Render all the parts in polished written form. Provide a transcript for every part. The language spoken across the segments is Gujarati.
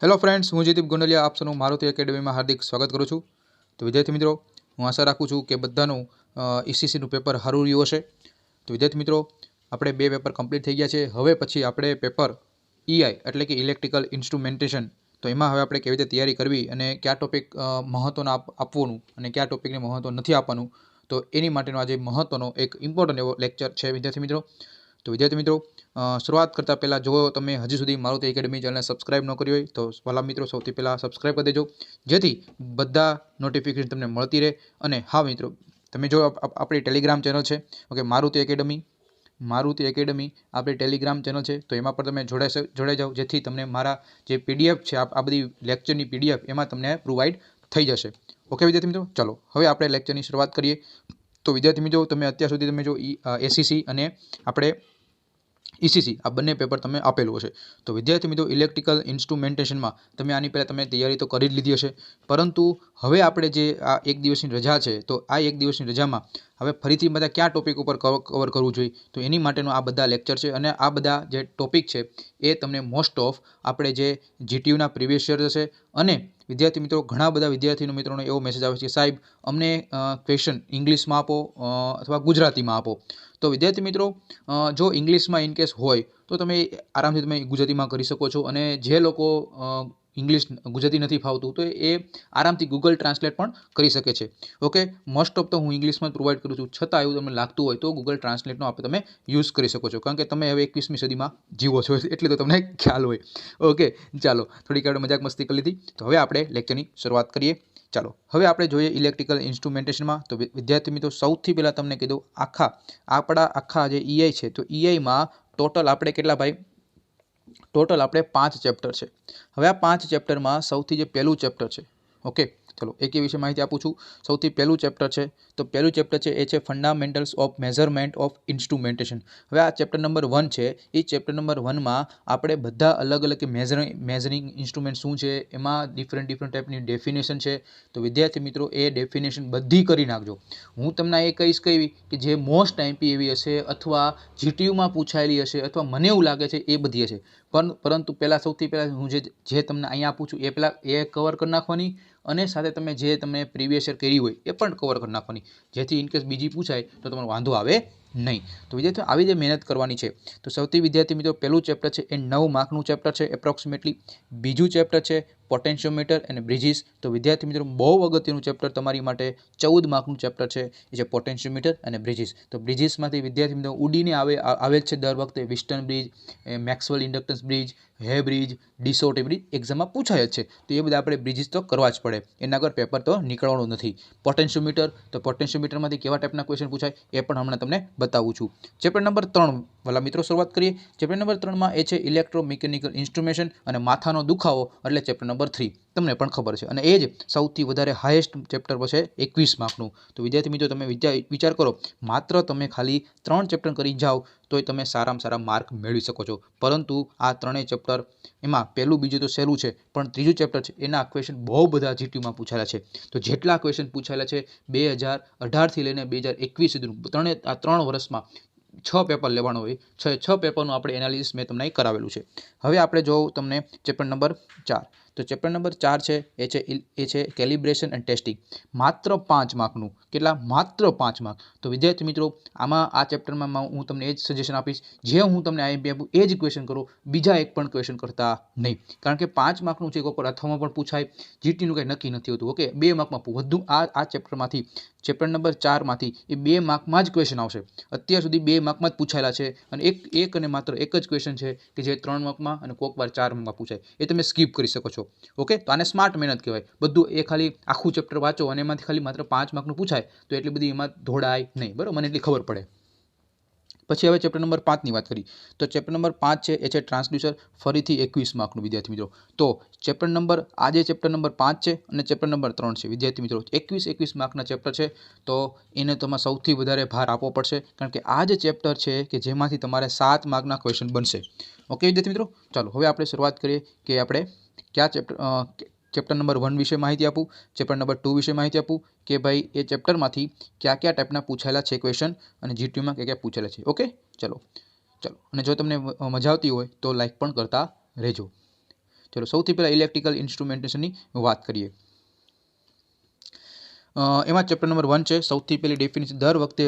હેલો ફ્રેન્ડ્સ, હું જયદીપ ગોંડલિયા આપ સૌનું મારુતિ એકેડમીમાં હાર્દિક સ્વાગત કરું છું. તો વિદ્યાર્થી મિત્રો, હું આશા રાખું છું કે બધાનું ઈસીસીનું પેપર સારું રહ્યું હશે. તો વિદ્યાર્થી મિત્રો, આપણે 2 પેપર કમ્પ્લીટ થઈ ગયા છે. હવે પછી આપણે પેપર ઈઆઈ એટલે કે ઇલેક્ટ્રિકલ ઇન્સ્ટ્રુમેન્ટેશન, તો એમાં હવે આપણે કેવી રીતે તૈયારી કરવી અને કયા ટોપિક મહત્ત્વનું આપવાનું અને કયા ટોપિકને મહત્ત્વ નથી આપવાનું, તો એની માટેનો આજે મહત્ત્વનો એક ઇમ્પોર્ટન્ટ એવો લેક્ચર છે વિદ્યાર્થી મિત્રો. તો વિદ્યાર્થી મિત્રો, શરૂઆત કરતાં પહેલાં જો તમે હજી સુધી મારુતિ એકેડમી ચેનલને સબસ્ક્રાઇબ ન કરી હોય તો વાલા મિત્રો સૌથી પહેલાં સબસ્ક્રાઇબ કરી દેજો, જેથી બધા નોટિફિકેશન તમને મળતી રહે. અને હા મિત્રો, તમે જો આપણી ટેલિગ્રામ ચેનલ છે, ઓકે, મારુતિ એકેડમી આપણી ટેલિગ્રામ ચેનલ છે, તો એમાં પણ તમે જોડાઈ જાઓ, જેથી તમને મારા જે પીડીએફ છે, આ બધી લેક્ચરની પીડીએફ એમાં તમને પ્રોવાઈડ થઈ જશે. ઓકે વિદ્યાર્થી મિત્રો, ચાલો હવે આપણે લેક્ચરની શરૂઆત કરીએ. તો વિદ્યાર્થી મિત્રો, તમે અત્યાર સુધી તમે જો એસીસી અને આપણે ઈસીસી આ બંને પેપર તમે આપેલું હશે. તો વિદ્યાર્થી મિત્રો, ઇલેક્ટ્રિકલ ઇન્સ્ટ્રુમેન્ટેશનમાં તમે આની પહેલાં તમે તૈયારી તો કરી જ લીધી હશે, પરંતુ હવે આપણે જે આ એક દિવસની રજા છે, તો આ એક દિવસની રજામાં હવે ફરીથી બધા કયા ટોપિક ઉપર કવર કરવું જોઈએ, તો એની માટેનો આ બધા લેક્ચર છે. અને આ બધા જે ટોપિક છે એ તમને મોસ્ટ ઓફ આપણે જે જીટીયુના પ્રીવિયસ યર હશે. અને વિદ્યાર્થી મિત્રો, ઘણા બધા વિદ્યાર્થીઓ મિત્રોનો એવો મેસેજ આવે છે કે સાહેબ અમને ક્વેશ્ચન ઇંગ્લિશમાં આપો અથવા ગુજરાતીમાં આપો. તો વિદ્યાર્થી મિત્રો, જો ઇંગ્લિશમાં ઇનકેસ હોય તો તમે આરામથી તમે ગુજરાતીમાં કરી શકો છો. અને જે લોકો ગુજરાતી નથી ફાવતું તો એ આરામથી ગૂગલ ટ્રાન્સલેટ પણ કરી શકે છે. ઓકે, મોસ્ટ ઓફ તો હું ઇંગ્લિશમાં જ પ્રોવાઈડ કરું છું, છતાં એવું તમને લાગતું હોય તો ગૂગલ ટ્રાન્સલેટનો તમે યુઝ કરી શકો છો, કારણ કે તમે હવે 21મી સદીમાં જીવો છો એટલે તો તમને ખ્યાલ હોય. ઓકે, ચાલો, થોડીક આપણે મજાક મસ્તી કરી લીધી. તો હવે આપણે લેક્ચરની શરૂઆત કરીએ. ચાલો હવે આપણે જોઈએ ઇલેક્ટ્રિકલ ઇન્સ્ટ્રુમેન્ટેશનમાં. તો વિદ્યાર્થી મિત્રો, સૌથી પહેલાં તમને કીધું આખા જે ઈઆઈ છે, તો ઈઆઈમાં ટોટલ આપણે કેટલા ભાઈ? ટોટલ આપણે 5 ચેપ્ટર છે. હવે આ 5 ચેપ્ટરમાં સૌથી જે પહેલું ચેપ્ટર છે, ઓકે, ચલો એક વિશે માહિતી આપું છું. સૌથી પહેલું ચેપ્ટર છે, તો પહેલું ચેપ્ટર છે એ છે fundamentals of measurement of instrumentation. હવે આ ચેપ્ટર નંબર 1 છે. એ ચેપ્ટર નંબર 1માં આપણે બધા અલગ અલગ મેઝરિંગ ઇન્સ્ટ્રુમેન્ટ શું છે, એમાં ડિફરન્ટ ટાઈપની ડેફિનેશન છે. તો વિદ્યાર્થી મિત્રો, એ ડેફિનેશન બધી કરી નાખજો. હું તમને એ કહીશ કે જે મોસ્ટ આઈમ્પી એવી હશે અથવા જીટીયુમાં પૂછાયેલી હશે અથવા મને એવું લાગે છે એ બધી હશે. પરંતુ સૌથી પહેલાં હું જે તમને અહીંયા આપું છું એ પહેલાં એ કવર કરી નાખવાની, અને સાથે તમે જે તમે પ્રીવિયસ યર કરી હોય એ પણ કવર કરી નાખવાની, જેથી ઇનકેસ બીજી પૂછાય તો તમારો વાંધો આવે નહીં. તો વિદ્યાર્થીઓ, આવી જે મહેનત કરવાની છે. તો સૌથી વિદ્યાર્થી મિત્રો, પહેલું ચેપ્ટર છે એ 9 માર્કનું ચેપ્ટર છે એપ્રોક્સિમેટલી. બીજું ચેપ્ટર છે પોટેન્શિયોમીટર અને બ્રિજીસ. તો વિદ્યાર્થી મિત્રો, બહુ અગત્યનું ચેપ્ટર તમારી માટે 14 માર્કનું ચેપ્ટર છે, એ છે પોટેન્શિયોમીટર અને બ્રિજીસ. તો બ્રિજીસમાંથી વિદ્યાર્થી મિત્રો ઉડીને આવે છે દર વખતે વિસ્ટન બ્રિજ, મેક્સવેલ ઇન્ડક્ટન્સ બ્રિજ, હે બ્રિજ, ડિસોટ, એ બ્રિજ એક્ઝામમાં પૂછાય જ છે. તો એ બધા આપણે બ્રિજીસ તો કરવા જ પડે, એના આગળ પેપર તો નીકળવાનું નથી. પોટેન્શિયોમીટરમાંથી કેવા ટાઈપના ક્વેશ્ચન પૂછાય એ પણ હમણાં તમને બતાવું છું. ચેપ્ટર નંબર 3 વાલા મિત્રો શરૂઆત કરીએ. ચેપ્ટર નંબર 3માં એ છે ઇલેક્ટ્રોમિકેનિકલ ઇન્સ્ટ્રુમેન્ટેશન અને માથાનો દુખાવો, એટલે ચેપ્ટર નંબર 3. તમને પણ ખબર છે, અને એ જ સૌથી વધારે હાઈએસ્ટ ચેપ્ટર છે 21 માર્કનું. તો વિદ્યાર્થી મિત્રો, તમે વિચાર કરો, માત્ર તમે ખાલી 3 ચેપ્ટર કરી જાઓ તોય તમે સારામાં સારા માર્ક મેળવી શકો છો. પરંતુ આ ત્રણેય ચેપ્ટર, એમાં પહેલું બીજું તો સહેલું છે, પણ ત્રીજું ચેપ્ટર છે એના ક્વેશ્ચન બહુ બધા જીટીયુમાં પૂછાયેલા છે. તો જેટલા ક્વેશ્ચન પૂછાયેલા છે 2018થી લઈને 2021 સુધીનું, આ 3 વર્ષમાં 6 પેપર લેવાનો હોય, 6 પેપરનું આપણે એનાલિસિસ મેં તમને કરાવેલું છે. હવે આપણે જો તમને ચેપ્ટર નંબર 4, તો ચેપ્ટર નંબર 4 છે એ છે કેલિબ્રેશન એન્ડ ટેસ્ટિંગ. માત્ર 5 માર્કનું. કેટલા? માત્ર 5 માર્ક. તો વિદ્યાર્થી મિત્રો, આ ચેપ્ટરમાં હું તમને એ જ સજેશન આપીશ, જે હું તમને આઈએમપી આપું એ જ ક્વેશ્ચન કરો, બીજા એક પણ ક્વેશ્ચન કરતા નહીં. કારણ કે 5 માર્કનું છે, કોઈ અથવામાં પણ પૂછાય, જીટીનું કંઈ નક્કી નથી હોતું. ઓકે, 2 માર્કમાં વધુ આ ચેપ્ટરમાંથી, ચેપ્ટર નંબર 4માંથી એ 2 માર્કમાં જ ક્વેશ્ચન આવશે. અત્યાર સુધી 2 માર્કમાં જ પૂછાયેલા છે, અને એક અને માત્ર એક જ ક્વેશ્ચન છે કે જે 3 માર્કમાં અને કોઈક વાર 4 માર્કમાં પૂછાય, એ તમે સ્કીપ કરી શકો છો. ઓકે, તો આને સ્માર્ટ મહેનત કહેવાય. બધું એ ખાલી આખું ચેપ્ટર વાંચો અને એમાંથી ખાલી માત્ર 5 માર્કનું પૂછાય તો એટલી બધી એમાં દોડાય નહીં, બરાબર? મને એટલી ખબર પડે. પછી હવે ચેપ્ટર નંબર 5ની વાત કરી. તો ચેપ્ટર નંબર 5 છે એ છે ટ્રાન્સડ્યુસર, ફરીથી 21 માર્કનું વિદ્યાર્થી મિત્રો. તો ચેપ્ટર નંબર 5 છે અને ચેપ્ટર નંબર 3 છે વિદ્યાર્થી મિત્રો. 21 માર્કના ચેપ્ટર છે, તો એને તમારે સૌથી વધારે ભાર આપવો પડશે, કારણ કે આ જ ચેપ્ટર છે કે જેમાંથી તમારે 7 માર્કના ક્વેશ્ચન બનશે. ઓકે વિદ્યાર્થી મિત્રો, ચાલો હવે આપણે શરૂઆત કરીએ કે આપણે કયા ચેપ્ટર નંબર 1 વિશે માહિતી આપું, ચેપ્ટર નંબર 2 વિશે માહિતી આપું, કે ભાઈ એ ચેપ્ટરમાંથી કયા ટાઈપના પૂછાયેલા છે ક્વેશ્ચન અને જીટીયુમાં કયા પૂછાયેલા છે. ઓકે, ચલો, અને જો તમને મજા આવતી હોય તો લાઈક પણ કરતા રહેજો. ચલો સૌથી પહેલાં ઇલેક્ટ્રિકલ ઇન્સ્ટ્રુમેન્ટેશનની વાત કરીએ. એમાં ચેપ્ટર નંબર 1 છે. સૌથી પહેલી ડેફિનેશન દર વખતે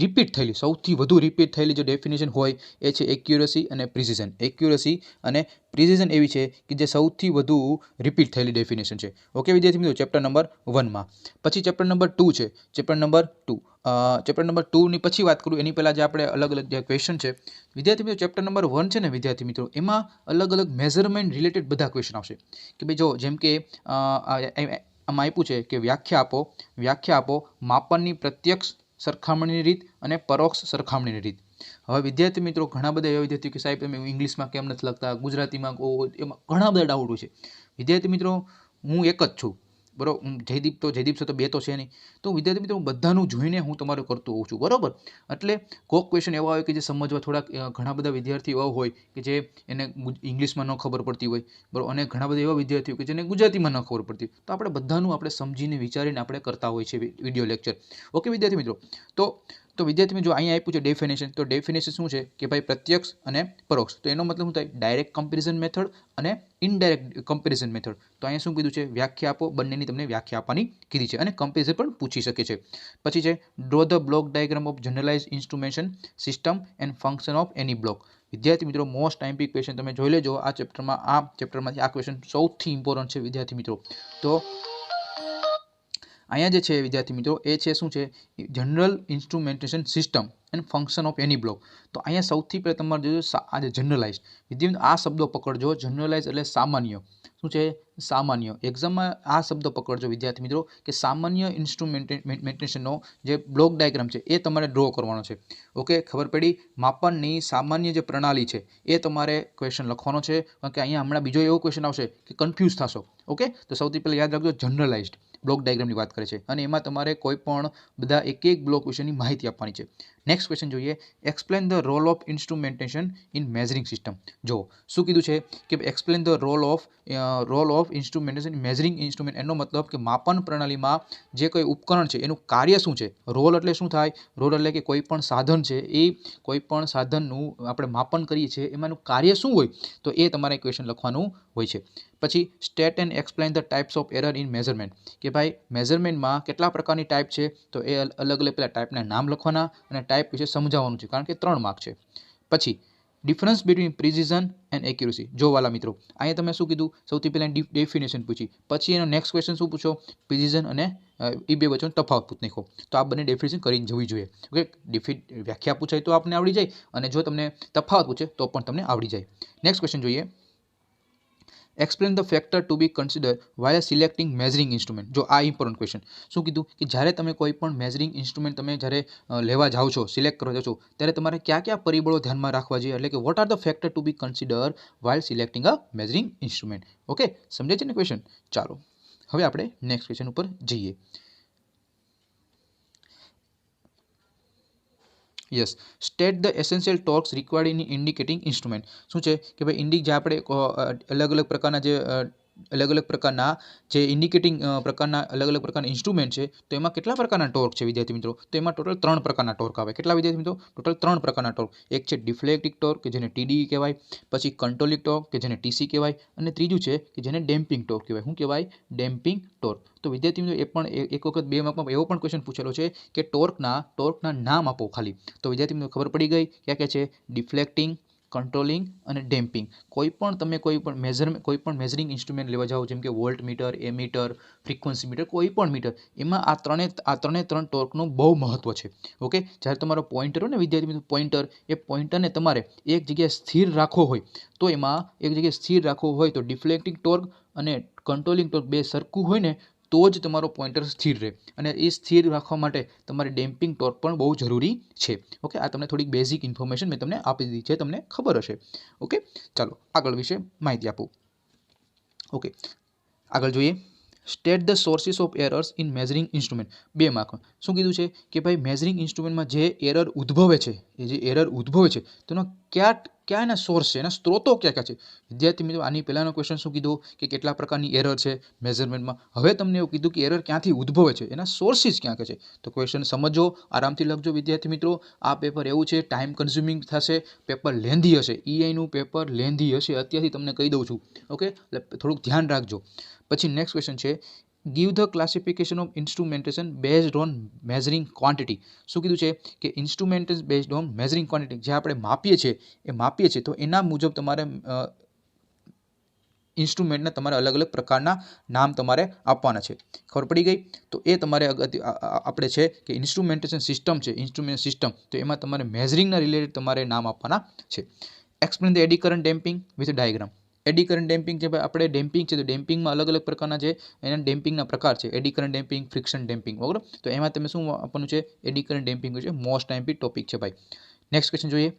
રિપીટ થયેલી, સૌથી વધુ રિપીટ થયેલી જે ડેફિનેશન હોય એ છે એક્યુરસી અને પ્રિસિઝન. એક્યુરસી અને પ્રિસિઝન એવી છે કે જે સૌથી વધુ રિપીટ થયેલી ડેફિનેશન છે. ઓકે વિદ્યાર્થી મિત્રો, ચેપ્ટર નંબર 1માં. પછી ચેપ્ટર નંબર 2 છે. ચેપ્ટર નંબર 2 ની પછી વાત કરું એની પહેલાં જે આપણે અલગ અલગ જે ક્વેશ્ચન છે વિદ્યાર્થી મિત્રો, ચેપ્ટર નંબર 1 છે ને વિદ્યાર્થી મિત્રો, એમાં અલગ અલગ મેઝરમેન્ટ રિલેટેડ બધા ક્વેશ્ચન આવશે કે ભાઈ જો જેમ કે આમાં આપ્યું છે કે વ્યાખ્યા આપો માપનની પ્રત્યક્ષ સરખામણીની રીત અને પરોક્ષ સરખામણીની રીત. હવે વિદ્યાર્થી મિત્રો ઘણા બધા એવા વિદ્યાર્થીઓ કે સાહેબ તમે ઇંગ્લિશમાં કેમ નથી લખતા, ગુજરાતીમાં એમાં ઘણા બધા ડાઉટ હોય છે. વિદ્યાર્થી મિત્રો હું એક જ છું, બરાબર. જયદીપ છે તો બે તો છે નહીં. તો વિદ્યાર્થી મિત્રો બધાનું જોઈને હું તમારું કરતો હોઉં છું, બરાબર. એટલે કોઈક ક્વેશ્ચન એવા હોય કે જે સમજવા થોડાક ઘણા બધા વિદ્યાર્થીઓ એવા હોય કે જે એને ઇંગ્લિશમાં ન ખબર પડતી હોય, બરાબર, અને ઘણા બધા એવા વિદ્યાર્થીઓ કે જેને ગુજરાતીમાં ન ખબર પડતી હોય. તો આપણે બધાનું આપણે સમજીને વિચારીને આપણે કરતા હોય છે વિડીયો લેક્ચર. ઓકે વિદ્યાર્થી મિત્રો, તો વિદ્યાર્થી મિત્રો અહીંયા આપ્યું છે ડેફિનેશન. તો ડેફિનેશન શું છે કે ભાઈ પ્રત્યક્ષ અને પરોક્ષ. તો એનો મતલબ શું થાય? ડાયરેક્ટ કમ્પેરિઝન મેથડ અને ઇનડાયરેક્ટ કમ્પેરિઝન મેથડ. તો અહીંયા શું કીધું છે? વ્યાખ્યા આપો, બંનેની તમને વ્યાખ્યા આપવાની કીધી છે અને કમ્પેરિઝન પણ પૂછી શકે છે. પછી છે draw the block diagram of generalise instrumentation system and function of any block. વિદ્યાર્થી મિત્રો મોસ્ટ આઈએમપી ક્વેશ્ચન તમે જોઈ લેજો આ ચેપ્ટરમાંથી. આ ક્વેશ્ચન સૌથી ઇમ્પોર્ટન્ટ છે વિદ્યાર્થી મિત્રો. તો અહીંયા જે છે વિદ્યાર્થી મિત્રો એ છે શું છે? General instrumentation system and function of any block. તો અહીંયા સૌથી પહેલાં તમારે જોજો આ જે જનરલાઇઝ, વિદ્યાર્થી આ શબ્દો પકડજો. જનરલાઇઝ એટલે સામાન્ય. શું છે? સામાન્ય. એક્ઝામમાં આ શબ્દ પકડજો વિદ્યાર્થી મિત્રો કે સામાન્ય ઇન્સ્ટ્રુમેન્ટેશનનો જે બ્લોક ડાયાગ્રામ છે એ તમારે ડ્રો કરવાનો છે. ઓકે, ખબર પડી? માપનની સામાન્ય જે પ્રણાલી છે એ તમારે ક્વેશ્ચન લખવાનો છે. કારણ કે અહીંયા હમણાં બીજો એવો ક્વેશ્ચન આવશે કે કન્ફ્યુઝ થશો. ઓકે, તો સૌથી પહેલાં યાદ રાખજો જનરલાઇઝડ બ્લોક ડાયાગ્રામની વાત કરે છે અને એમાં તમારે કોઈ પણ બધા એક બ્લોક વિશેની માહિતી આપવાની છે. નેક્સ્ટ ક્વેશ્ચન જોઈએ. Explain the role of instrumentation in measuring system. જો શું કીધું છે કે explain the role of instrumentation in measuring instrument. એનો મતલબ કે માપન પ્રણાલીમાં જે કોઈ ઉપકરણ છે એનું કાર્ય શું છે? રોલ એટલે શું થાય? રોલ એટલે કે કોઈ પણ સાધન છે એ કોઈ પણ સાધનનું આપણે માપન કરીએ છીએ એમાંનું કાર્ય શું હોય? તો એ તમારે ક્વેશ્ચન લખવાનું હોય છે. પછી state and explain the types of error in measurement. કે ભાઈ મેઝરમેન્ટમાં કેટલા પ્રકારની ટાઈપ છે? તો એ અલગ અલગ પેલા ટાઈપના નામ લખવાના અને ટાઈપ વિશે સમજાવવાનું છે, કારણ કે 3 માર્ક છે. પછી difference between precision and accuracy. જો વાલા મિત્રો અહીંયા તમે શું કીધું? સૌથી પહેલાં ડેફિનેશન પૂછી, પછી એનો નેક્સ્ટ ક્વેશ્ચન શું પૂછો? પ્રિસિઝન અને એ બે વચ્ચેનો તફાવત પૂછ નાખો. તો આ બંને ડેફિનેશન કરીને જવી જોઈએ. ઓકે, વ્યાખ્યા પૂછાય તો આપણને આવડી જાય અને જો તમને તફાવત પૂછે તો પણ તમને આવડી જાય. નેક્સ્ટ ક્વેશ્ચન જોઈએ. Explain the factor to be consider while selecting measuring instrument. જો આ ઇમ્પોર્ટન્ટ ક્વેશ્ચન. શું કીધું કે જ્યારે તમે કોઈ પણ મેઝરિંગ ઇન્સ્ટ્રુમેન્ટ તમે જ્યારે લેવા જાઓ છો, સિલેક્ટ કરવા જાઓ છો, ત્યારે તમારે કયા કયા પરિબળો ધ્યાનમાં રાખવા જોઈએ? એટલે કે what are the factor to be consider while selecting a measuring instrument. Okay, સમજે છે ને ક્વેશ્ચન? ચાલો હવે આપણે નેક્સ્ટ ક્વેશ્ચન ઉપર જઈએ. Yes, state the essential torques required in indicating instrument. શું છે કે ભાઈ જે આપણે અલગ અલગ પ્રકારના જે ઇન્ડિકેટિંગ પ્રકારના અલગ અલગ પ્રકારના ઇન્સ્ટ્રુમેન્ટ છે તો એમાં કેટલા પ્રકારના ટોર્ક છે વિદ્યાર્થી મિત્રો? તો એમાં ટોટલ 3 પ્રકારના ટોર્ક આવે. કેટલા વિદ્યાર્થી મિત્રો? ટોટલ 3 પ્રકારના ટોર્ક. એક છે ડિફ્લેક્ટિક ટોર્ક કે જેને TDE કહેવાય, પછી કંટ્રોલિક ટોર્ક કે જેને TC કહેવાય, અને ત્રીજું છે કે જેને ડેમ્પિંગ ટોર્ક કહેવાય. શું કહેવાય? Damping torque. તો વિદ્યાર્થી મિત્રો એ પણ એક વખત 2 માર્કમાં એવો પણ ક્વેશ્ચન પૂછેલો છે કે ટોર્કના નામ આપો ખાલી. તો વિદ્યાર્થી મિત્રો ખબર પડી ગઈ ક્યાં છે? ડિફ્લેક્ટિંગ, કંટ્રોલિંગ અને ડેમ્પિંગ. કોઈ પણ મેઝરિંગ ઇન્સ્ટ્રુમેન્ટ લેવા જાઓ, જેમ કે volt meter, ammeter, frequency meter, કોઈ પણ મીટર, એમાં આ ત્રણે ટોર્કનું બહુ મહત્વ છે. ઓકે, જ્યારે તમારો પોઇન્ટર હોય ને વિદ્યાર્થી મિત્રો, એ પોઇન્ટરને તમારે એક જગ્યાએ સ્થિર રાખવો હોય તો ડિફ્લેક્ટિંગ ટોર્ક અને કંટ્રોલિંગ ટોર્ક બે સરખું હોય ને તો જ તમારો પોઇન્ટર સ્થિર રહે. અને એ સ્થિર રાખવા માટે તમારે ડેમ્પિંગ ટોર્ક પણ બહુ જરૂરી છે. ઓકે, આ તમને થોડીક બેઝિક ઇન્ફોર્મેશન મેં તમને આપી દીધી છે, તમને ખબર હશે. ઓકે, ચાલો આગળ વિશે માહિતી આપું. ઓકે, આગળ જોઈએ. State the sources of errors in measuring instrument. 2 mark. શું કીધું છે કે ભાઈ મેઝરિંગ ઇન્સ્ટ્રુમેન્ટમાં જે એરર ઉદ્ભવે છે એ જે એરર ઉદ્ભવે છે તેનો ક્યાં એના સોર્સ છે, એના સ્ત્રોતો ક્યાં છે. વિદ્યાર્થી મિત્રો, આની પહેલાંનો ક્વેશ્ચન શું કીધું કે કેટલા પ્રકારની એરર છે મેઝરમેન્ટમાં. હવે તમને એવું કીધું કે એરર ક્યાંથી ઉદ્ભવે છે, એના સોર્સિસ ક્યાં છે. તો ક્વેશ્ચન સમજો, આરામથી લખજો વિદ્યાર્થી મિત્રો. આ પેપર એવું છે, ટાઈમ કન્ઝ્યુમિંગ થશે, પેપર લેન્ધી હશે. EIનું પેપર લેન્ધી હશે, અત્યારથી તમને કહી દઉં છું. ઓકે, એટલે થોડુંક ધ્યાન રાખજો. પછી નેક્સ્ટ ક્વેશ્ચન છે, give the classification of instrumentation based on measuring quantity. શું કીધું છે કે instrumentation based on measuring quantity, જે આપણે માપીએ છીએ તો એના મુજબ તમારે ઇન્સ્ટ્રુમેન્ટના તમારે અલગ અલગ પ્રકારના નામ તમારે આપવાના છે. ખબર પડી ગઈ? તો એ તમારે આપણે છે કે ઇન્સ્ટ્રુમેન્ટેશન સિસ્ટમ છે, ઇન્સ્ટ્રુમેન્ટ સિસ્ટમ, તો એમાં તમારે મેઝરિંગના રિલેટેડ તમારે નામ આપવાના છે. Explain the eddy current damping with diagram. Eddy current damping છે, ભાઈ આપણે ડેમ્પિંગ છે તો ડેમ્પિંગમાં અલગ અલગ પ્રકારના છે, એના ડેમ્પિંગના પ્રકાર છે. Eddy current damping, friction damping, બરાબર. તો એમાં તમે શું આપવાનું છે? એડી કરંટ ડેમ્પિંગ છે, મોસ્ટ ટાઈમ્પી ટોપિક છે ભાઈ. નેક્સ્ટ ક્વેશ્ચન જોઈએ.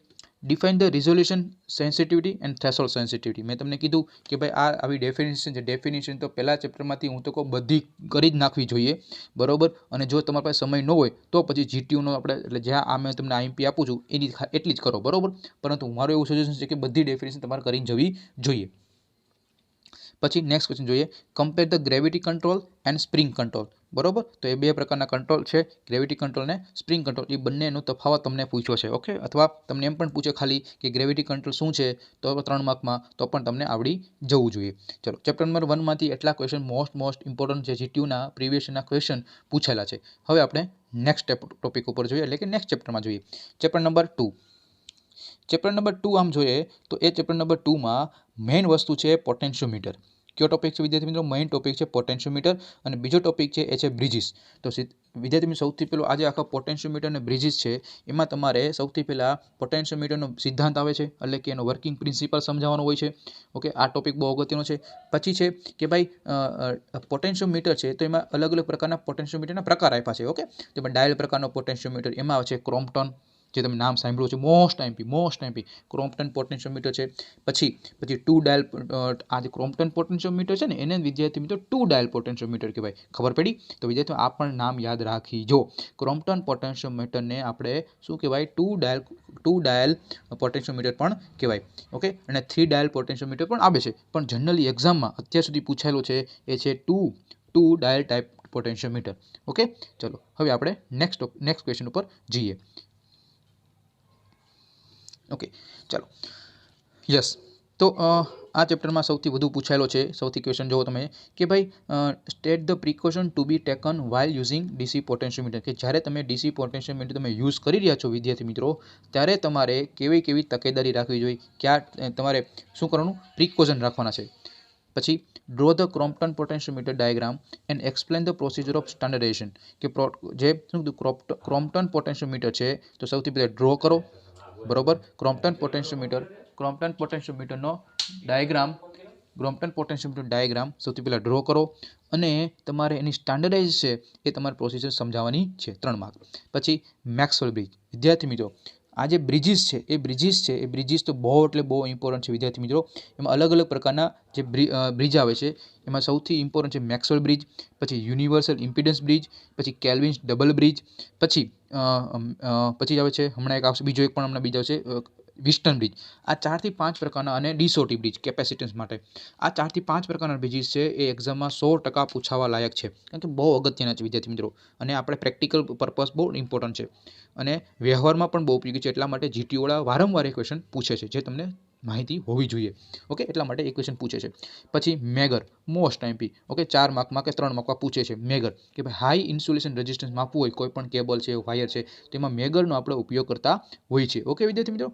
Define the resolution sensitivity and threshold sensitivity. મેં તમને કીધું કે ભાઈ આ આવી ડેફિનેશન છે. ડેફિનેશન તો પહેલા ચેપ્ટરમાંથી હું તો કહું બધી કરી જ નાખવી જોઈએ, બરોબર. અને જો તમારી પાસે સમય ન હોય તો પછી GTUનો આપણે એટલે જ્યાં આ મેં તમને IMP આપું છું એની એટલી જ કરો, બરોબર. પરંતુ મારું એવું સજેશન છે કે બધી ડેફિનેશન તમારે કરીને જવી જોઈએ. પછી નેક્સ્ટ ક્વેશ્ચન જોઈએ. Compare the gravity control and spring control, બરોબર. તો એ બે પ્રકારના કંટ્રોલ છે, ગ્રેવિટી કંટ્રોલ અને સ્પ્રિંગ કંટ્રોલ. એ બંનેનો તફાવત તમને પૂછ્યો છે. ઓકે, અથવા તમને એમ પણ પૂછે ખાલી કે ગ્રેવિટી કંટ્રોલ શું છે, તો 3 માર્કમાં તો પણ તમને આવડી જવું જોઈએ. ચલો, ચેપ્ટર નંબર 1માંથી એટલા ક્વેશ્ચન મોસ્ટ ઇમ્પોર્ટન્ટ છે, GTUના પ્રીવિયસના ક્વેશ્ચન પૂછેલા છે. હવે આપણે નેક્સ્ટ ટોપિક ઉપર જોઈએ, એટલે કે નેક્સ્ટ ચેપ્ટરમાં જોઈએ. Chapter number 2. ચેપ્ટર નંબર 2 આમ જોઈએ તો એ ચેપ્ટર નંબર 2માં મેઇન વસ્તુ છે પોટેન્શિયોમીટર. કયો ટોપિક છે વિદ્યાર્થી મિત્રો? મેઇન ટોપિક છે પોટેન્શિયોમીટર. અને બીજો ટોપિક છે એ છે બ્રિજીસ. તો વિદ્યાર્થી મિત્રો, સૌથી પહેલો આજે આખા પોટેન્શિયોમીટર અને બ્રિજીસ છે, એમાં તમારે સૌથી પહેલાં પોટેન્શિયોમીટરનો સિદ્ધાંત આવે છે, એટલે કે એનો વર્કિંગ પ્રિન્સિપલ સમજાવવાનો હોય છે. ઓકે, આ ટોપિક બહુ અગત્યનો છે. પછી છે કે ભાઈ પોટેન્શિયોમીટર છે તો એમાં અલગ અલગ પ્રકારના પોટેન્શિયોમીટરના પ્રકાર આપ્યા છે. ઓકે, તો એમાં ડાયલ પ્રકારનો પોટેન્શિયોમીટર, એમાં આવે છે ક્રોમ્પટન, જે તમે નામ સાંભળ્યું છે, મોસ્ટ આઈમ્પી ક્રોમ્પટન પોટેન્શિયોમીટર છે. પછી 2 ડાયલ, આ જે ક્રોમ્પટન પોટેન્શિયોમીટર છે ને એને વિદ્યાર્થી મિત્રો 2 ડાયલ પોટેન્શિયોમીટર કહેવાય. ખબર પડી? તો વિદ્યાર્થીઓ આ પણ નામ યાદ રાખીજો. ક્રોમ્પટન પોટેન્શિયોમીટરને આપણે શું કહેવાય? 2 ડાયલ પોટેન્શિયોમીટર પણ કહેવાય. ઓકે, અને 3 ડાયલ પોટેન્શિયોમીટર પણ આવે છે, પણ જનરલી એક્ઝામમાં અત્યાર સુધી પૂછાયેલું છે એ છે 2 ડાયલ ટાઈપ પોટેન્શિયોમીટર. ઓકે, ચલો હવે આપણે નેક્સ્ટ ક્વેશ્ચન ઉપર જઈએ. ઓકે, ચાલો. યસ, તો આ ચેપ્ટરમાં સૌથી વધુ પૂછાયેલો છે, સૌથી ક્વેશ્ચન જોવો તમે કે ભાઈ state the precaution to be taken while using DC potentiometer. કે જ્યારે તમે DC પોટેન્શિયોમીટર તમે યુઝ કરી રહ્યા છો વિદ્યાર્થી મિત્રો, ત્યારે તમારે કેવી તકેદારી રાખવી જોઈએ, ક્યાં તમારે શું કરવાનું, પ્રિકોશન રાખવાના છે. પછી draw the Crompton potentiometer diagram and explain the procedure of standardization. કે જે શું ક્રોમ્પટન પોટેન્શિયોમીટર છે તો સૌથી પહેલાં ડ્રો કરો, બરોબર. ક્રોમ્પટન પોટેન્શિયોમીટરનો ડાયાગ્રામ સૌથી પહેલાં ડ્રો કરો, અને તમારે એની સ્ટાન્ડર્ડાઇઝ છે એ તમારે પ્રોસિજર સમજાવવાની છે. 3 માર્ક. પછી મેક્સવેલ બ્રિજ. વિદ્યાર્થી મિત્રો, આ જે બ્રિજીસ છે એ બ્રિજીસ તો બહુ એટલે બહુ ઇમ્પોર્ટન્ટ છે વિદ્યાર્થી મિત્રો. એમાં અલગ અલગ પ્રકારના જે બ્રિજ આવે છે, એમાં સૌથી ઇમ્પોર્ટન્ટ છે મેક્સવેલ બ્રિજ, પછી યુનિવર્સલ ઇમ્પિડન્સ બ્રિજ, પછી કેલ્વિન્સ ડબલ બ્રિજ, પછી આવે છે હમણાં એક આવશે, બીજો એક પણ હમણાં બીજો આવશે, વિસ્ટન બ્રિજ. આ 4 થી 5 પ્રકારના, અને ડીસોટી બ્રિજ કેપેસિટન્સ માટે. આ 4 થી 5 પ્રકારના બ્રિજીસ છે એ એક્ઝામમાં 100% પૂછાવા લાયક છે, કારણ કે બહુ અગત્યના છે વિદ્યાર્થી મિત્રો. અને આપણે પ્રેક્ટિકલ પર્પઝ બહુ ઇમ્પોર્ટન્ટ છે, અને વ્યવહારમાં પણ બહુ ઉપયોગી છે. એટલા માટે GTUવાળા વારંવાર એ ક્વેશ્ચન પૂછે છે, જે તમને માહિતી હોવી જોઈએ. ઓકે, એટલા માટે એક ક્વેશ્ચન પૂછે છે. પછી મેગર, મોસ્ટ આઈમ્પી. ઓકે, 4 માર્કમાં કે 3 માર્કમાં પૂછે છે મેગર, કે ભાઈ હાઈ ઇન્સ્યુલેશન રેઝિસ્ટન્સ માપવું હોય, કોઈ પણ કેબલ છે, વાયર છે, તો એમાં મેગરનો આપણે ઉપયોગ કરતા હોય છે. ઓકે વિદ્યાર્થી મિત્રો,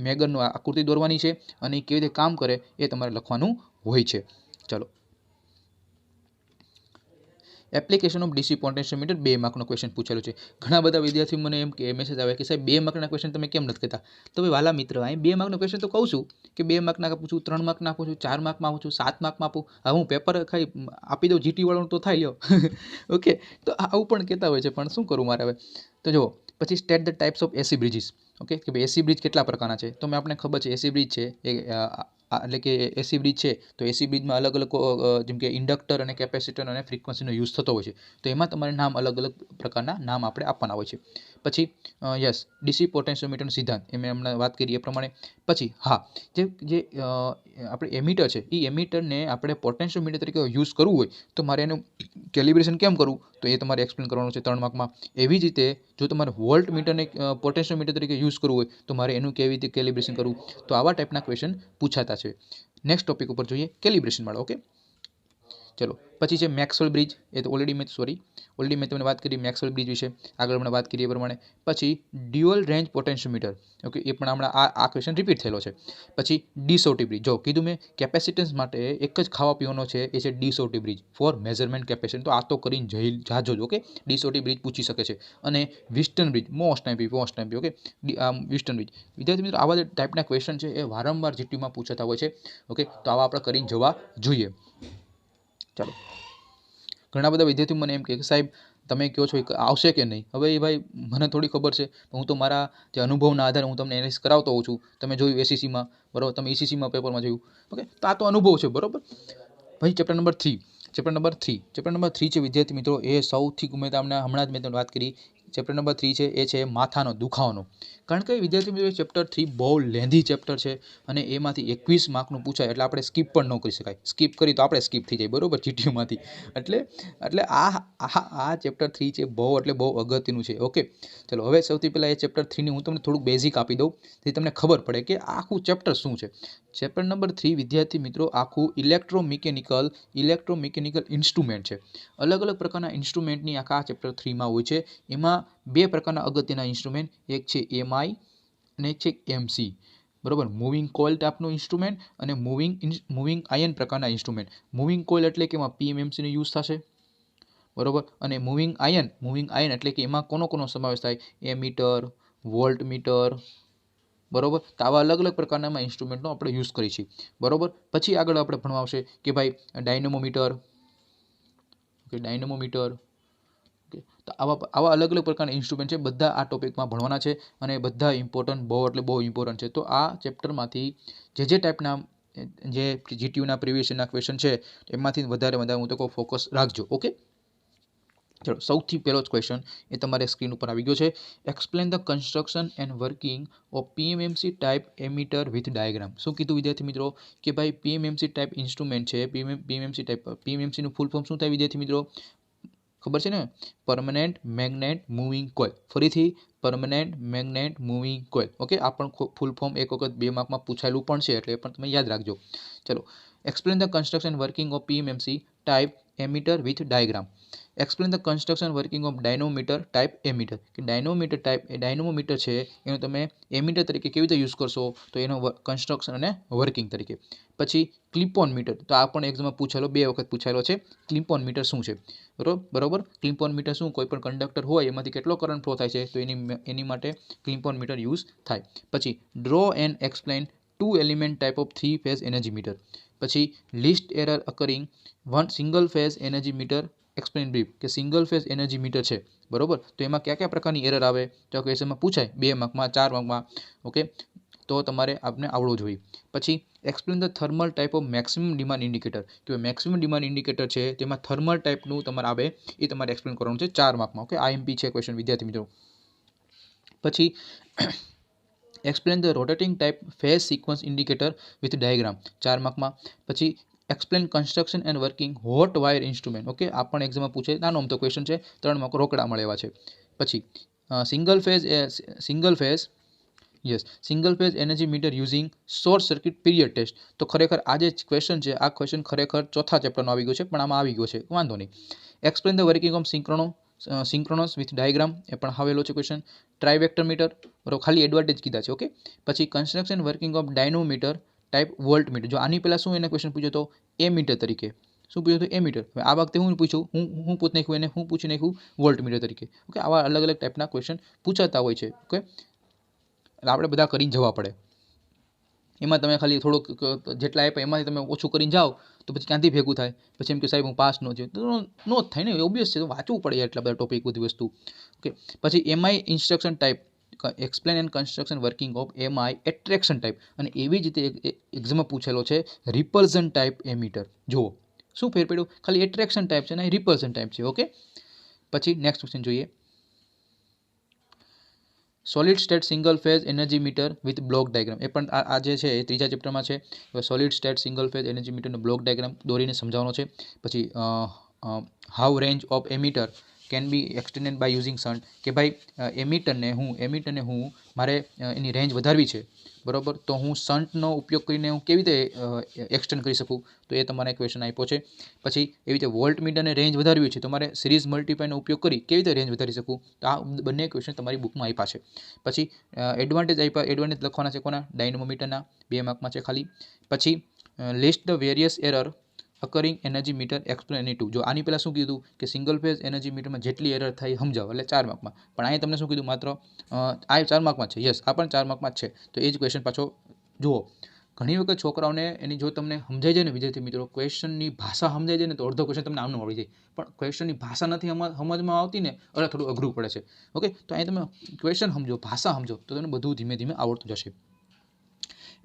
મેગરનો આકૃતિ દોરવાની છે, અને એ કેવી રીતે કામ કરે એ તમારે લખવાનું હોય છે. ચાલો, એપ્લિકેશન ઓફ DC પોટેન્શિયોમીટર 2 માર્કનો ક્વેશ્ચન પૂછેલો છે. ઘણા બધા વિદ્યાર્થીઓ મને એમ કે મેસેજ આવે કે સાહેબ 2 માર્કના ક્વેશ્ચન તમે કેમ નથી કહેતા? તો ભાઈ વાલા મિત્ર, અહીં 2 માર્કનો ક્વેશ્ચન તો કહું છું કે 2 માર્કના આપું છું, 3 માર્કના આપું છું, 4 માર્કમાં આપું છું, 7 માર્કમાં આપું. હવે હું પેપર ખાલી આપી દઉં GT વાળાનું તો થાય લ્યો. ઓકે, તો આવું પણ કહેતા હોય છે, પણ શું કરું મારે હવે? તો જુઓ, પછી state the types of AC bridges. Okay, કે ભાઈ AC બ્રિજ કેટલા પ્રકારના છે? તો મેં આપણે ખબર છે AC બ્રિજ છે એ એટલે કે AC બ્રિજ છે તો AC બ્રિજમાં અલગ અલગ જેમ કે ઇન્ડક્ટર અને કેપેસિટર અને ફ્રીક્વન્સીનો યુઝ થતો હોય છે, તો એમાં તમારે નામ અલગ અલગ પ્રકારના નામ આપણે આપવાના હોય છે. પછી યસ ડીસી પોટેન્શિયોમીટરનો સિદ્ધાંત એ મેં હમણાં વાત કરી એ પ્રમાણે. પછી હા જે જે આપણે એમીટર છે એ એમીટરને આપણે પોટેન્શિયોમીટર તરીકે યુઝ કરવું હોય તો મારે એનું કેલિબ્રેશન કેમ કરવું તો એ તમારે એક્સપ્લેન કરવાનું છે 3 માર્કમાં. એવી જ રીતે જો તમારે વોલ્ટ મીટરને પોટેન્શિયોમીટર તરીકે યુઝ કરવું હોય તો મારે એનું કેવી રીતે કેલિબ્રેશન કરવું. તો આવા ટાઈપના ક્વેશ્ચન પૂછાતા છે. નેક્સ્ટ ટોપિક ઉપર જોઈએ કેલિબ્રેશન વાળો. ઓકે ચલો પછી છે મેક્સવેલ બ્રિજ. એ તો ઓલરેડી મેં તમને વાત કરી મેક્સવેલ બ્રિજ વિશે, આગળ હમણાં વાત કરી એ પ્રમાણે. પછી ડ્યુઅલ રેન્જ પોટેન્શિયોમીટર. ઓકે એ પણ હમણાં આ ક્વેશ્ચન રિપીટ થયેલો છે. પછી ડીસોટી બ્રિજ. જો કીધું મેં કેપેસિટન્સ માટે એક જ ખાવા પીવાનો છે એ છે De Sauty bridge for measurement capacity. તો આ તો કરીને જાજો જ. ઓકે ડીસોટી બ્રિજ પૂછી શકે છે. અને Wheatstone bridge most time okay Wheatstone bridge. વિદ્યાર્થી મિત્રો આવા ટાઈપના ક્વેશ્ચન છે એ વારંવાર જીટીયુમાં પૂછાતા હોય છે. ઓકે તો આવા આપણે કરીને જવા જોઈએ. ચાલો ઘણા બધા વિદ્યાર્થીઓ મને એમ કહે કે સાહેબ તમે કહો છો આવશે કે નહીં. હવે એ ભાઈ મને થોડી ખબર છે, હું તો મારા જે અનુભવના આધારે હું તમને એનાલિસિસ કરાવતો હોઉં છું. તમે જોયું એસીસીમાં, બરાબર, તમે ઈસીસીમાં પેપરમાં જોયું. ઓકે તો આ તો અનુભવ છે, બરાબર. પછી ચેપ્ટર નંબર 3 છે વિદ્યાર્થી મિત્રો એ સૌથી હમણાં જ મેં તમને વાત કરી. ચેપ્ટર નંબર 3 છે એ છે માથાનો દુખાવાનો. કારણ કે વિદ્યાર્થી મિત્રો ચેપ્ટર 3 બહુ લેન્ધી ચેપ્ટર છે અને એમાંથી 21 માર્કનું પૂછાય એટલે આપણે સ્કીપ પણ ન કરી શકાય. સ્કીપ કરી તો આપણે સ્કીપ થઈ જાય, બરાબર, જીટીયુમાંથી. એટલે આ ચેપ્ટર 3 છે બહુ અગત્યનું છે. ઓકે ચલો હવે સૌથી પહેલાં એ ચેપ્ટર 3ની હું તમને થોડુંક બેઝિક આપી દઉં જેથી તમને ખબર પડે કે આખું ચેપ્ટર શું છે. ચેપ્ટર નંબર 3 વિદ્યાર્થી મિત્રો આખું ઇલેક્ટ્રોમિકેનિકલ ઇન્સ્ટ્રુમેન્ટ છે. અલગ અલગ પ્રકારના ઇન્સ્ટ્રુમેન્ટની આખા ચેપ્ટર 3માં હોય છે. એમાં 2 પ્રકારના અગત્યના ઇન્સ્ટ્રુમેન્ટ, એક છે એમઆઈ અને એક છે એમસી. બરોબર, મૂવિંગ કોઇલ ટાઈપનું ઇન્સ્ટ્રુમેન્ટ અને મૂવિંગ આયન પ્રકારના ઇન્સ્ટ્રુમેન્ટ. મૂવિંગ કોઇલ એટલે કે એમાં પીએમએમસીનો યુઝ થશે, બરોબર. અને મૂવિંગ આયન એટલે કે એમાં કોનો સમાવેશ થાય, એમીટર, વોલ્ટ મીટર, બરોબર. તો આવા અલગ અલગ પ્રકારના ઇન્સ્ટ્રુમેન્ટનો આપણે યુઝ કરીએ છીએ, બરોબર. પછી આગળ આપણે ભણવા આવશે કે ભાઈ ડાયનેમોમીટર. ઓકે તો આવા અલગ અલગ પ્રકારના ઇન્સ્ટ્રુમેન્ટ છે, બધા આ ટોપિકમાં ભણવાના છે અને બધા ઇમ્પોર્ટન્ટ, બહુ ઇમ્પોર્ટન્ટ છે. તો આ ચેપ્ટરમાંથી જે ટાઈપના જે જીટીયુના પ્રીવિયસ યરના ક્વેશ્ચન છે એમાંથી વધારે હું તો કહું ફોકસ રાખજો. ઓકે ચલો સૌથી પહેલો જ ક્વેશ્ચન એ તમારે સ્ક્રીન ઉપર આવી ગયો છે. Explain the construction and working of PMMC type ammeter with diagram. શું કીધું વિદ્યાર્થી મિત્રો કે ભાઈ પીએમએમસી ટાઈપ ઇન્સ્ટ્રુમેન્ટ છે. પીએમએમસીનું ફૂલ ફોર્મ શું થાય વિદ્યાર્થી મિત્રો? ખબર છે ને? Permanent magnet moving coil. ફરીથી permanent magnet moving coil. Okay આ પણ ફૂલ ફોર્મ એક વખત 2 માર્કમાં પૂછાયેલું પણ છે એટલે પણ તમે યાદ રાખજો. ચલો explain the construction working of PMMC type ammeter with diagram. Explain the construction working of dynamometer type ammeter. કે ડાયનોમીટર છે એનું તમે એમીટર તરીકે કેવી રીતે યુઝ કરશો તો એનો કન્સ્ટ્રક્શન અને વર્કિંગ તરીકે. પછી ક્લિપ-ઓન મીટર, તો આ પણ એક્ઝામમાં પૂછાયેલો, 2 વખત પૂછાયેલો છે. ક્લિપ-ઓન મીટર શું છે? બરોબર, ક્લિપ-ઓન મીટર શું, કોઈ પણ કંડક્ટર હોય એમાંથી કેટલો કરંટ ફ્લો થાય છે તો એની માટે ક્લિપ-ઓન મીટર યુઝ થાય. પછી draw and explain 2 element type of 3 phase energy meter. પછી list error occurring one single phase energy meter explain brief. કે સિંગલ ફેઝ એનર્જી મીટર છે, બરોબર, તો એમાં કયા પ્રકારની એરર આવે તો ક્વેશ્ચનમાં પૂછાય 2 માર્કમાં, 4 માર્કમાં. ઓકે તો તમારે આપણે આવડવું જોઈએ. પછી explain the thermal type of maximum demand indicator. કે મેક્સિમમ ડિમાન્ડ ઇન્ડિકેટર છે તેમાં થર્મલ ટાઈપનું તમારે આવે એ તમારે એક્સપ્લેન કરવાનું છે 4 માર્કમાં. ઓકે આઈએમપી છે ક્વેશ્ચન વિદ્યાર્થી મિત્રો. પછી explain the rotating type phase sequence indicator with diagram 4 માર્કમાં. પછી explain construction and working hot wire instrument. Okay આ પણ એક્ઝામમાં પૂછે, નાનો આમ તો ક્વેશ્ચન છે, 3 માર્ક રોકડા મળે એવા છે. પછી single phase energy meter using short circuit period test. તો ખરેખર આ જે ક્વેશ્ચન છે આ ક્વેશ્ચન ખરેખર ચોથા ચેપ્ટરનો આવી ગયો છે પણ આમાં આવી ગયો છે, વાંધો નહીં. Explain the working of synchronous with diagram, એ પણ આવેલો છે ક્વેશ્ચન. ટ્રાઇવેક્ટર મીટર, બરોબર, ખાલી એડવાન્ટેજ કીધા છે. ઓકે પછી construction working of dynamometer type volt meter. જો આની પહેલાં શું એને ક્વેશ્ચન પૂછ્યો તો એમીટર તરીકે. શું પૂછ્યું હતું? એમીટર. હવે આ વખતે હું પૂછી નાખ્યું વોલ્ટ મીટર તરીકે. ઓકે આવા અલગ અલગ ટાઈપના ક્વેશ્ચન પૂછાતા હોય છે. ઓકે એટલે આપણે બધા કરીને જવા પડે. એમાં તમે ખાલી થોડુંક જેટલા આપ્યા એમાંથી તમે ઓછું કરીને જાઓ તો પછી ક્યાંથી ભેગું થાય? પછી એમ કે સાહેબ હું પાસ ન થયો તો નો જ થાય ને, ઓબ્વિયસ છે, તો વાંચવું પડે એટલા બધા ટોપિક, બધી વસ્તુ. ઓકે પછી MI instruction type explain and construction working of MI attraction type. અને એવી જ રીતે એક્ઝામમાં પૂછેલો છે રિપલ્ઝન ટાઈપ એમીટર. જુઓ શું ફેર પડ્યું, ખાલી એટ્રેક્શન ટાઈપ છે ને રિપલ્ઝન ટાઈપ છે. ઓકે પછી નેક્સ્ટ ક્વેશ્ચન જોઈએ. Solid state single phase energy meter with block diagram, એ પણ આ જે છે એ ત્રીજા ચેપ્ટરમાં છે. Solid state single phase energy મીટરનો બ્લોક ડાયાગ્રામ દોરીને સમજાવવાનો છે. પછી how range of ammeter can be extended by using shunt, કે ભાઈ એમીટરને હું મારે એની રેન્જ વધારવી છે, બરાબર, તો હું શન્ટનો ઉપયોગ કરીને હું કેવી રીતે એક્સટેન્ડ કરી શકું, તો એ તમારે ક્વેશ્ચન આપ્યો છે. પછી એવી રીતે વોલ્ટ મીટરને રેન્જ વધારવી છે તો મારે સિરીઝ મલ્ટીપ્લાયનો ઉપયોગ કરી કેવી રીતે રેન્જ વધારી શકું, તો આ બંને ક્વેશ્ચન તમારી બુકમાં આપ્યા છે. પછી એડવાન્ટેજ લખવાના છે કોના, ડાયનેમોમીટરના, 2 માર્કમાં છે ખાલી. પછી list the various error occurring energy meter explain any two, જો આની પહેલાં શું કીધું કે સિંગલ ફેઝ એનર્જી મીટરમાં જેટલી એરર થાય સમજાવો, એટલે 4 માર્કમાં. પણ અહીંયા તમને શું કીધું, માત્ર આ 4 માર્કમાં છે, યસ આ પણ 4 માર્કમાં જ છે. તો એ જ ક્વેશ્ચન પાછો જુઓ. ઘણી વખત છોકરાઓને એની જો તમને સમજાઈ જાય ને વિદ્યાર્થી મિત્રો, ક્વેશ્ચનની ભાષા સમજાઈ જાય ને તો અડધો ક્વેશ્ચન તમને આમનું આવડી જાય, પણ ક્વેશ્ચનની ભાષા નથી સમજમાં આવતી ને એટલે થોડું અઘરું પડે છે. ઓકે, તો અહીં તમે ક્વેશ્ચન સમજો, ભાષા સમજો તો તમને બધું ધીમે ધીમે આવડતું જશે.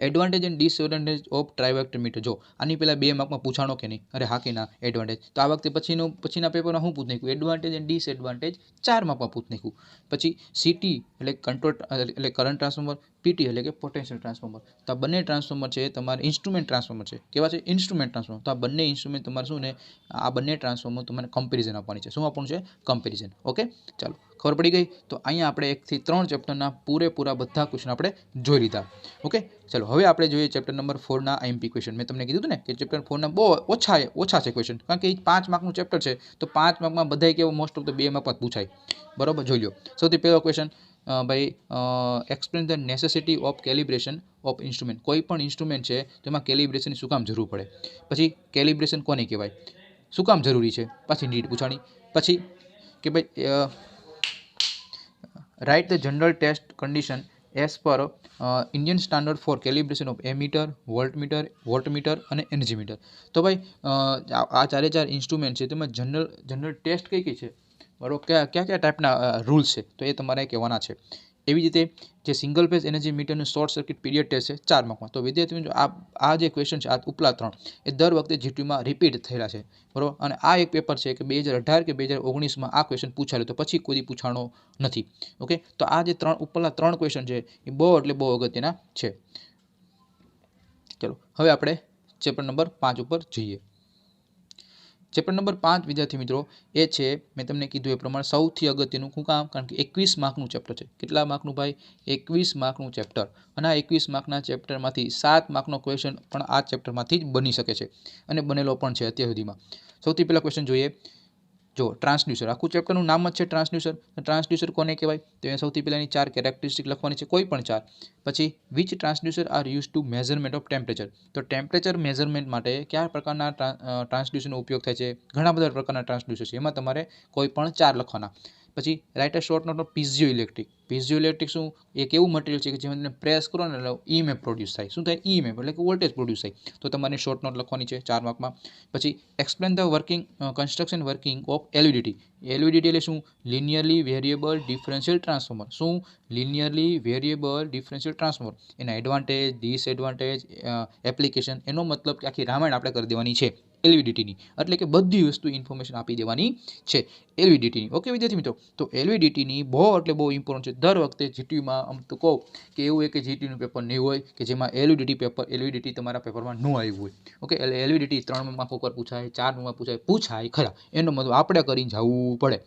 Advantage and disadvantage of trivector meter, જો આની પહેલાં 2 માર્કમાં પૂછાણો કે નહીં, અરે હા કે ના એડવાન્ટેજ, તો આ વખતે પછીના પેપરમાં હું પૂછ નાખ્યું, એડવાન્ટેજ એન્ડ ડિસએડવાન્ટેજ 4 માર્કમાં પૂછ નાખ્યું. પછી સીટી એટલે કંટ્રોલ એટલે કરંટ ટ્રાન્સફોર્મર, પીટી એટલે કે પોટેન્શિયલ ટ્રાન્સફોર્મર, તો આ બંને ટ્રાન્સફોર્મર છે તમારે ઇન્સ્ટ્રુમેન્ટ ટ્રાન્સફોર્મર છે. કેવા છે, ઇન્સ્ટ્રુમેન્ટ ટ્રાન્સફોર્મર. તો આ બંને ઇન્સ્ટ્રુમેન્ટ તમારે શું ને, આ બંને ટ્રાન્સફોર્મર તમારે કમ્પેરિઝન આપવાની છે. શું આપવાનું છે, કમ્પેરિઝન. ઓકે, ચાલો ખબર પડી ગઈ. તો અહીંયા આપણે 1 થી 3 ચેપ્ટરના પૂરેપૂરા બધા ક્વેશ્ચન આપણે જોઈ લીધા. ઓકે, ચલો હવે આપણે જોઈએ ચેપ્ટર નંબર 4ના આઈએમપી ક્વેશ્ચન. મેં તમને કીધું હતું ને કે ચેપ્ટર 4ના બહુ ઓછા છે ક્વેશ્ચન, કારણ કે 5 માર્કનું ચેપ્ટર છે, તો 5 માર્કમાં બધાય કેવો મોસ્ટ ઓફ તો 2 માર્કમાં પૂછાય. બરોબર, જોઈ લો. સૌથી પહેલો ક્વેશ્ચન, ભાઈ explain the necessity of calibration of instrument, કોઈ પણ ઇન્સ્ટ્રુમેન્ટ છે તેમાં કેલિબ્રેશનની શું કામ જરૂર પડે. પછી કેલિબ્રેશન કોને કહેવાય, શું કામ જરૂરી છે, પાછી નીડ પૂછાણી. પછી કે ભાઈ write the general test condition as per Indian standard for calibration of ammeter, voltmeter અને એનર્જી મીટર. તો ભાઈ આ 4 ઇન્સ્ટ્રુમેન્ટ છે તેમાં જનરલ ટેસ્ટ કઈ છે, બરાબર, કયા ટાઈપના રૂલ્સ છે, તો એ તમારે કહેવાના છે. એવી જ રીતે જે સિંગલ ફેઝ એનર્જી મીટરનું શોર્ટ સર્કિટ પીરિયડ ટેસ્ટ છે 4 માર્કમાં. તો વિદ્યાર્થી મિત્રો આ જે ક્વેશ્ચન છે, આ ઉપલા 3 એ દર વખતે જીટીયુમાં રિપીટ થયેલા છે, બરાબર. અને આ એક પેપર છે કે 2018 કે 2019માં આ ક્વેશ્ચન પૂછાયેલો, તો પછી કોઈ પૂછાણો નથી. ઓકે, તો આ જે ઉપરના 3 ક્વેશ્ચન છે એ બહુ અગત્યના છે. ચલો હવે આપણે ચેપ્ટર નંબર 5 ઉપર જઈએ. ચેપ્ટર નંબર 5 વિદ્યાર્થી મિત્રો એ છે, મેં તમને કીધું એ પ્રમાણે સૌથી અગત્યનું. શું કામ, કારણ કે 21 માર્કનું ચેપ્ટર છે. કેટલા માર્કનું ભાઈ, 21 માર્કનું ચેપ્ટર. અને આ 21 માર્કના ચેપ્ટરમાંથી 7 માર્કનો ક્વેશ્ચન પણ આ ચેપ્ટરમાંથી જ બની શકે છે, અને બનેલો પણ છે અત્યાર સુધીમાં. સૌથી પહેલા ક્વેશ્ચન જોઈએ. જો ટ્રાન્સડ્યુસર, આખું ચેપ્ટરનું નામ જ છે ટ્રાન્સડ્યુસર. ટ્રાન્સડ્યુસર કોને કહેવાય, તો એ સૌથી પહેલાંની 4 કેરેક્ટરિસ્ટિક લખવાની છે, કોઈ પણ 4. પછી which transducer are use to measurement of temperature, તો ટેમ્પરેચર મેઝરમેન્ટ માટે કયા પ્રકારના ટ્રાન્સડ્યુસરનો ઉપયોગ થાય છે, ઘણા બધા પ્રકારના ટ્રાન્સડ્યુસર છે, એમાં તમારે કોઈ પણ 4 લખવાના. પછી write a short note of piezo electric. Piezo electric શું, એક એવું મટીરિયલ છે કે જેમાં તમે પ્રેસ કરો ને એટલે ઈએમએફ પ્રોડ્યુસ થાય. શું થાય, ઈએમએફ એટલે કે વોલ્ટેજ પ્રોડ્યુસ થાય. તો તમારે શોર્ટ નોટ લખવાની છે 4 માર્કમાં. પછી explain the construction working of LVDT. LVDT એટલે શું, લિનિયરલી વેરિયેબલ ડિફરન્શિયલ ટ્રાન્સફોર્મર. શું, લિનિયરલી વેરિયેબલ ડિફરન્શિયલ ટ્રાન્સફોર્મર. એના એડવાન્ટેજ, ડિસએડવાન્ટેજ, એપ્લિકેશન, એનો મતલબ કે આખી રામાયણ આપણે કરી દેવાની છે એલવીડીટીની, એટલે કે બધી વસ્તુ ઇન્ફોર્મેશન આપી દેવાની છે એલવીડીટીની. ઓકે વિદ્યાર્થી મિત્રો, તો એલવીડીટીની બહુ ઇમ્પોર્ટન્ટ છે. દર વખતે જીટીયુમાં આમ તો કહું કે એવું એક જીટીયુનું પેપર નહીં હોય કે જેમાં એલવીડીટી તમારા પેપરમાં ન આવ્યું હોય. ઓકે, એટલે એલવીડીટી 3 માર્ક ઉપર પૂછાય, 4 માર્કમાં પૂછાય ખરા, એનો મતલબ આપણે કરીને જવું પડે.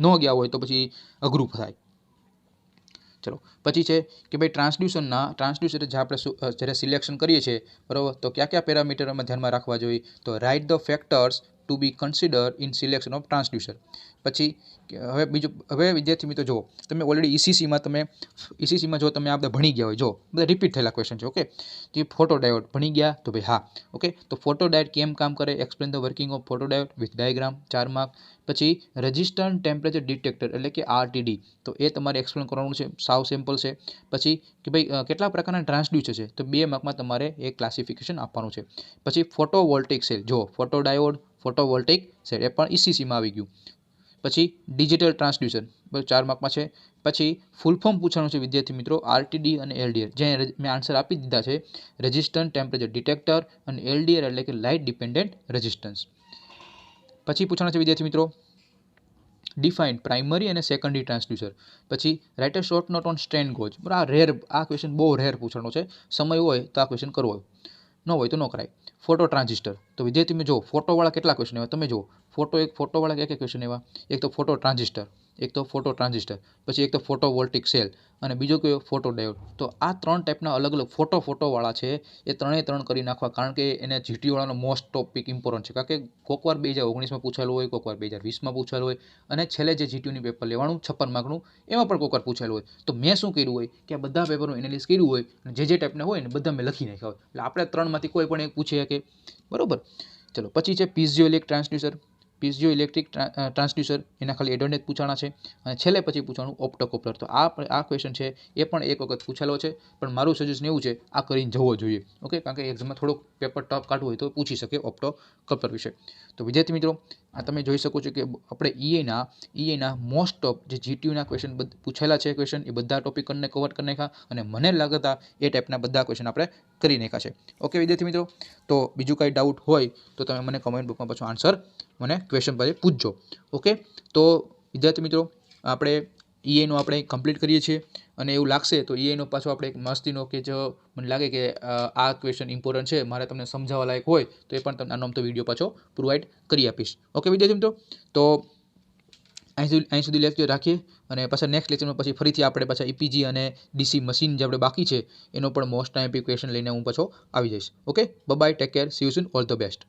ન ગયા હોય તો પછી અઘરું થાય. ચલો પછી છે કે ભાઈ ટ્રાન્સડ્યુસર જે આપણે જ્યારે સિલેક્શન કરીએ છીએ, બરાબર, તો કયા પેરામીટરમાં ધ્યાનમાં રાખવા જોઈએ, તો write the factors to be consider in selection of transducer. પછી હવે વિદ્યાર્થી મિત્રો જુઓ, તમે ઓલરેડી ઈસીસીમાં જો તમે આ બધા ભણી ગયા હોય, જો બધા રિપીટ થયેલા ક્વેશ્ચન છે. ઓકે, તો ફોટો ડાયોડ ભણી ગયા, તો ભાઈ હા. ઓકે, તો ફોટો ડાયોડ કેમ કામ કરે, explain the working of photo diode with diagram, 4 mark. પછી રેઝિસ્ટન્ટ ટેમ્પરેચર ડિટેક્ટર એટલે કે આરટીડી, તો એ તમારે એક્સપ્લેન કરવાનું છે, સાવ સિમ્પલ છે. પછી કે ભાઈ કેટલા પ્રકારના ટ્રાન્સડ્યુસર છે, તો 2 માર્કમાં તમારે એક ક્લાસિફિકેશન આપવાનું છે. પછી ફોટોવોલ્ટેઇક સેલ, જો ફોટો ડાયોડ, ફોટોવોલ્ટેઇક સેલ, એ પણ ઈસીસીમાં આવી ગયું. પછી ડિજિટલ ટ્રાન્સડ્યુસર, 4 માર્કમાં છે. પછી ફૂલ ફોર્મ પૂછવાનું છે વિદ્યાર્થી મિત્રો, આરટીડી અને એલડીઆર, જે મેં આન્સર આપી દીધા છે, રેઝિસ્ટન્ટ ટેમ્પરેચર ડિટેક્ટર, અને એલડીઆર એટલે કે લાઇટ ડિપેન્ડન્ટ રેઝિસ્ટન્સ. પછી પૂછવાનું છે વિદ્યાર્થી મિત્રો ડિફાઇન પ્રાઇમરી અને સેકન્ડરી ટ્રાન્સડ્યુસર. પછી write a short note on strain gauge. બરાબર, આ ક્વેશ્ચન બહુ રેર પૂછવાનો છે. સમય હોય તો આ ક્વેશ્ચન કરવો હોય, ન હોય તો ન કરાય. Photo transistor. તો વિદ્યાર્થી તમે જો ફોટોવાળા કેટલા ક્વેશ્ચન એવા તમે જુઓ. ફોટોવાળા એક ક્વેશ્ચન એવા. એક તો ફોટો ટ્રાન્ઝિસ્ટર, પછી એક તો ફોટો વોલ્ટિક સેલ, અને બીજો કયો ફોટો ડાયોડ. તો આ 3 ટાઈપના અલગ અલગ ફોટોવાળા છે. એ 3 કરી નાખવા, કારણ કે એને જીટી વાળાનો મોસ્ટ ટોપિક ઇમ્પોર્ટન્ટ છે. કારણ કે કોકવાર 2019માં પૂછાયેલું હોય, કોકવાર 2020માં પૂછાયેલું હોય, અને છેલ્લે જે જીટીયુની પેપર લેવાનું 56 માર્કનું એમાં પણ કોકવાર પૂછાયેલું હોય. તો મેં શું કર્યું હોય કે આ બધા પેપરનું એનાલિસિસ કર્યું હોય, અને જે ટાઈપના હોય ને બધા મેં લખી નાખ્યા હોય. એટલે આપણે 3માંથી કોઈ પણ એક પૂછીએ કે બરોબર. ચલો, પછી છે પીઝિયો ઇલેક્ટ્રિક ટ્રાન્સડ્યુસર. એના ખાલી એડવાન્ટેજ પૂછાણા છે. અને છેલ્લે પછી પૂછવાનું ઓપ્ટોકોપ્લર. તો આ ક્વેશ્ચન છે એ પણ એક વખત પૂછેલો છે, પણ મારું સજેશન એવું છે આ કરીને જવો જોઈએ. ઓકે, કારણ કે એક્ઝામમાં થોડુંક પેપર ટફ કાઢવું હોય તો પૂછી શકે ઓપ્ટોકોપ્લર વિશે. તો વિદ્યાર્થી મિત્રો, આ તમે જોઈ શકો છો કે આપણે ઈએના મોસ્ટ ઓફ જે જીટીયુના ક્વેશ્ચન પૂછેલા છે ક્વેશ્ચન એ બધા ટોપિક કવર કરી નાખ્યા, અને મને લાગતા એ ટાઈપના બધા ક્વેશ્ચન આપણે કરી નાખ્યા છે. ઓકે વિદ્યાર્થી મિત્રો, તો બીજું કાંઈ ડાઉટ હોય તો તમે મને કમેન્ટ બોક્સમાં પાછો આન્સર મને ક્વેશ્ચન પછી પૂછજો. ઓકે, તો વિદ્યાર્થી મિત્રો, આપણે ઈએનું આપણે કમ્પ્લીટ કરીએ છીએ, અને એવું લાગશે તો ઈએનો પાછો આપણે એક મસ્તીનો કે જો મને લાગે કે આ ક્વેશ્ચન ઇમ્પોર્ટન્ટ છે, મારે તમને સમજાવવા લાયક હોય તો એ પણ તમને આનો તો વિડીયો પાછો પ્રોવાઈડ કરી આપીશ. ઓકે વિદ્યાર્થી મિત્રો, તો અહીં સુધી લેક્ચર રાખીએ, અને પાછા નેક્સ્ટ લેક્ચરમાં પછી ફરીથી આપણે પાછા ઈપીજી અને ડીસી મશીન જે આપણે બાકી છે એનો પણ મોસ્ટ ટાઈમ ક્વેશ્ચન લઈને હું પાછો આવી જઈશ. Okay, bye, take care, see you soon, all the best.